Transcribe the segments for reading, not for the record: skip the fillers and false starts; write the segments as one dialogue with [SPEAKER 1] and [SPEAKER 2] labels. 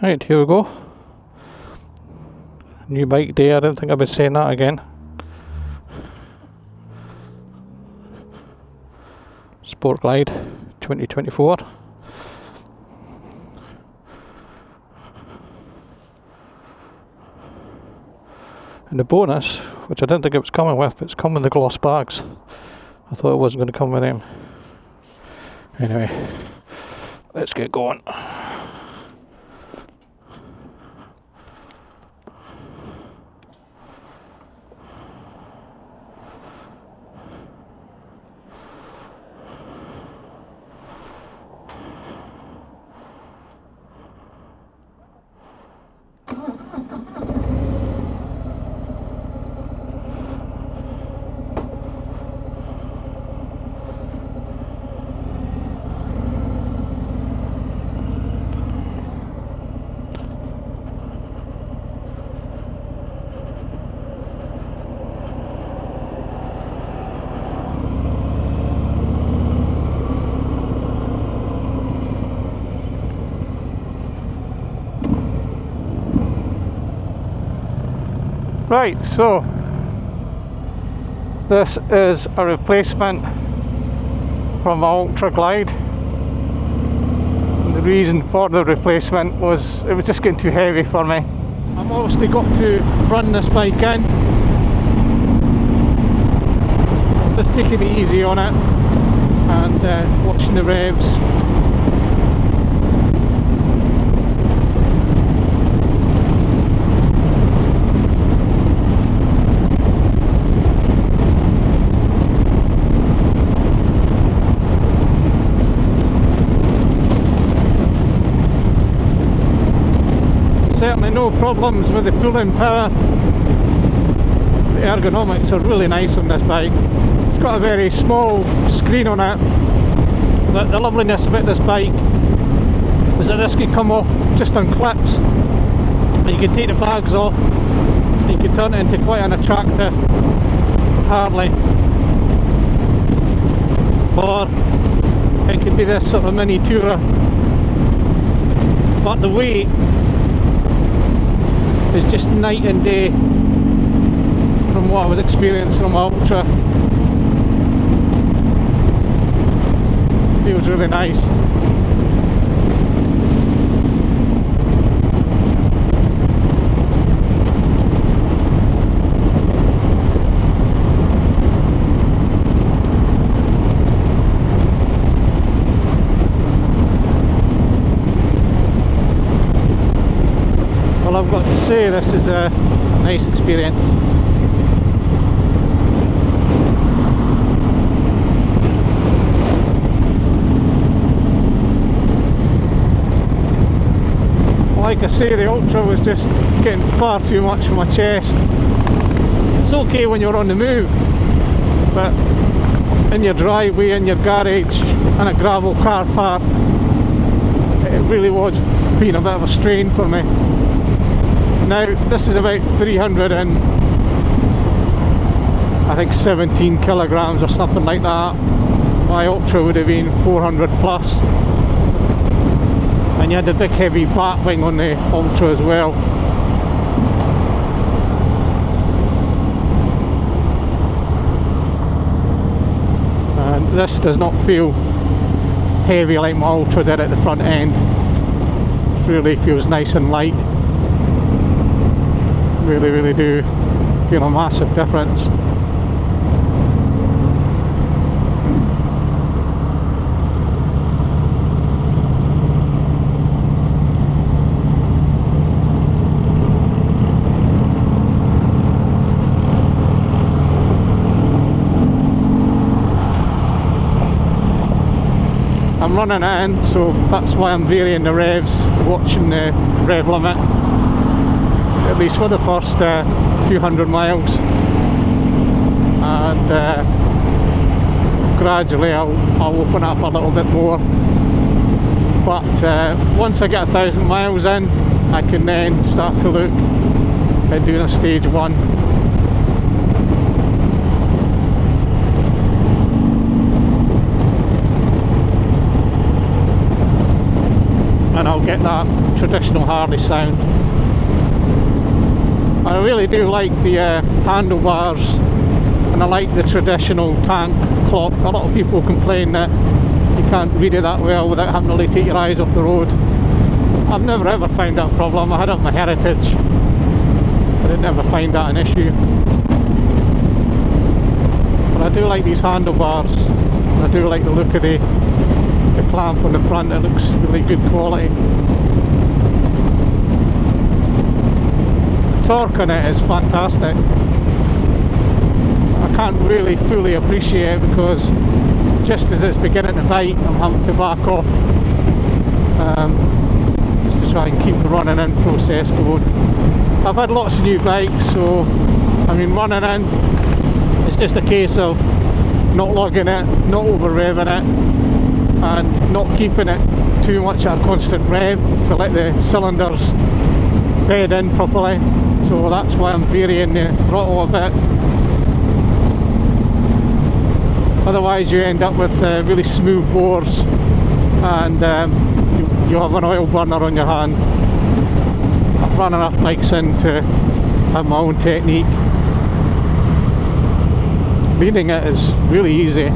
[SPEAKER 1] Right, here we go. New bike day, I don't think I'll be saying that again. Sport Glide 2024. And the bonus, which I didn't think it was coming with, but it's come with the gloss bags. I thought it wasn't going to come with them. Anyway, let's get going. Right, so this is a replacement from my Ultra Glide. And the reason for the replacement was it was just getting too heavy for me. I've obviously got to run this bike in, just taking it easy on it and watching the revs. Certainly no problems with the pulling power. The ergonomics are really nice on this bike. It's got a very small screen on it, but the loveliness about this bike is that this can come off just on clips, and you can take the bags off and you can turn it into quite an attractive Harley, or it could be this sort of mini tourer. But the weight is just night and day from what I was experiencing on my Ultra. Feels really nice. I've got to say, this is a nice experience. Like I say, the Ultra was just getting far too much for my chest. It's okay when you're on the move, but in your driveway, in your garage, in a gravel car park, it really was being a bit of a strain for me. Now this is about 300 and I think 17 kilograms or something like that. My Ultra would have been 400 plus, and you had the big heavy back wing on the Ultra as well. And this does not feel heavy like my Ultra did at the front end. It really feels nice and light. Really do feel a massive difference. I'm running it in, so that's why I'm varying the revs, watching the rev limit, at least for the first few hundred miles, and gradually I'll open up a little bit more. But once I get 1,000 miles in, I can then start to look at doing a stage 1. And I'll don't get that traditional Harley sound. I really do like the handlebars, and I like the traditional tank clock. A lot of people complain that you can't read it that well without having to really take your eyes off the road. I've never ever found that problem. I had it on my Heritage. I didn't ever find that an issue. But I do like these handlebars. I do like the look of the clamp on the front. It looks really good quality. The torque on it is fantastic. I can't really fully appreciate it because just as it's beginning to bite, I'm having to back off just to try and keep the running in process going. I've had lots of new bikes, so I mean, running in, it's just a case of not lugging it, not over revving it, and not keeping it too much at a constant rev to let the cylinders bed in properly. So that's why I'm varying the throttle a bit. Otherwise you end up with really smooth bores, and you have an oil burner on your hand. I've run enough bikes in to have my own technique. Leading it is really easy.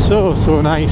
[SPEAKER 1] So nice.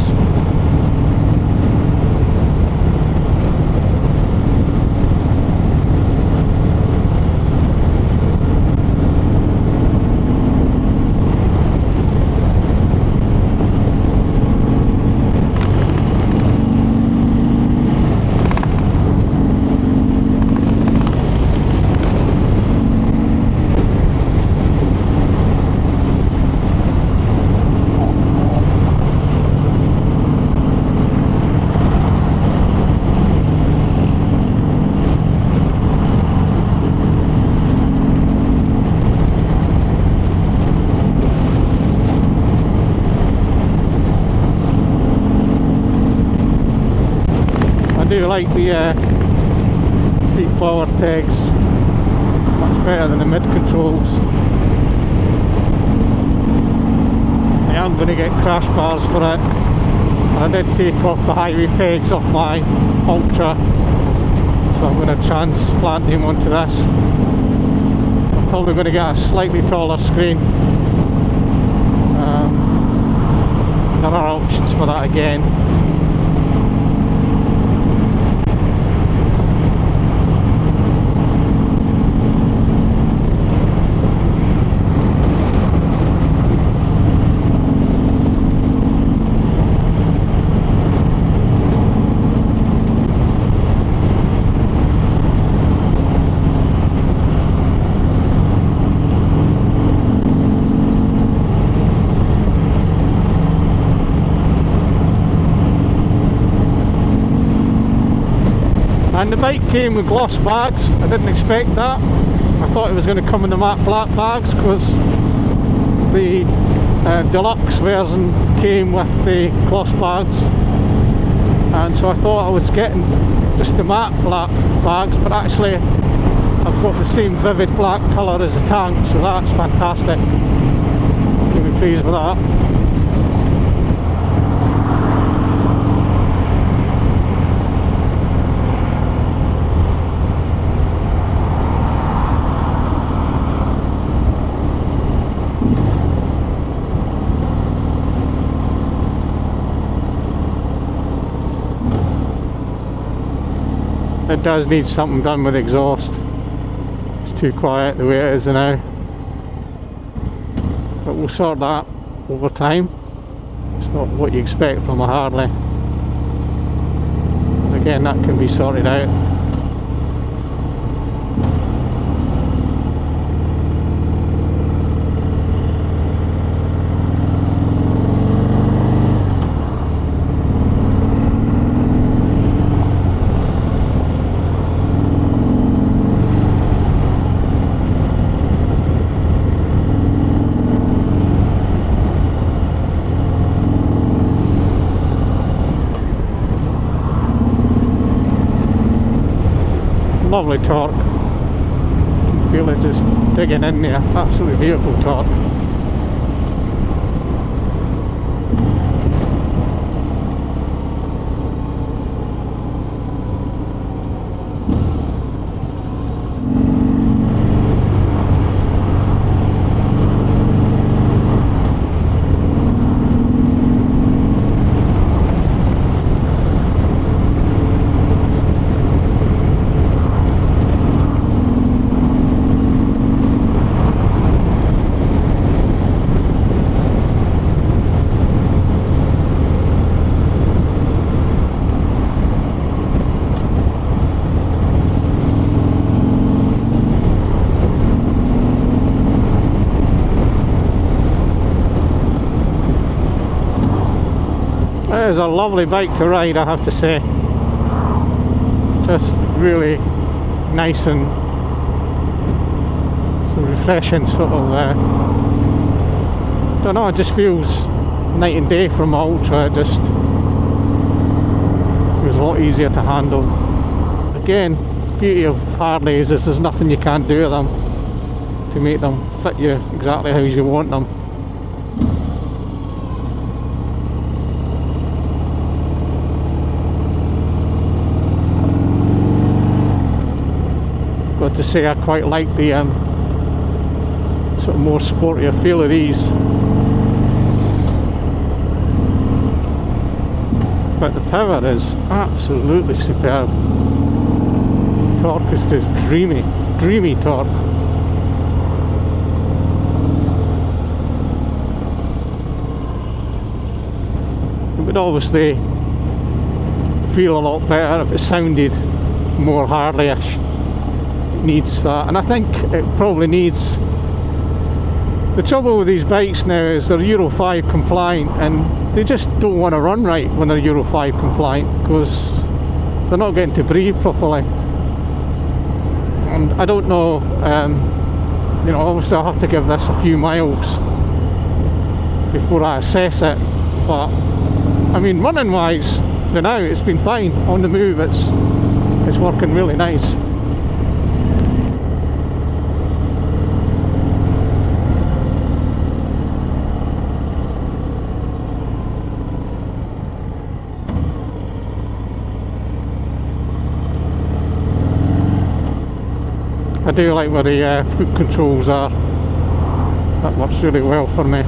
[SPEAKER 1] I do like the feet forward pegs, much better than the mid controls. I am going to get crash bars for it, and I did take off the highway pegs off my Ultra, so I'm going to transplant them onto this. I'm probably going to get a slightly taller screen. There are options for that again. And the bike came with gloss bags. I didn't expect that. I thought it was going to come in the matte black bags because the deluxe version came with the gloss bags, and so I thought I was getting just the matte black bags, but actually I've got the same vivid black colour as the tank, so that's fantastic. Really pleased with that. It does need something done with exhaust. It's too quiet the way it is now. But we'll sort that over time. It's not what you expect from a Harley. But again, that can be sorted out. Lovely torque. You can feel it just digging in there. Absolutely beautiful torque. It is a lovely bike to ride, I have to say. Just really nice and refreshing sort of, don't know, it just feels night and day from my Ultra. It just feels a lot easier to handle. Again, the beauty of Harleys is there's nothing you can't do with them to make them fit you exactly how you want them. Got to say, I quite like the sort of more sportier feel of these. But the power is absolutely superb. Torque is just dreamy, dreamy torque. It would obviously feel a lot better if it sounded more Harley-ish. It needs that, and I think it probably needs. The trouble with these bikes now is they're Euro 5 compliant, and they just don't want to run right when they're Euro 5 compliant because they're not getting to breathe properly. And I don't know, you know, obviously I'll have to give this a few miles before I assess it, but I mean, running wise, for now it's been fine. On the move, it's working really nice. I do like where the foot controls are. That works really well for me.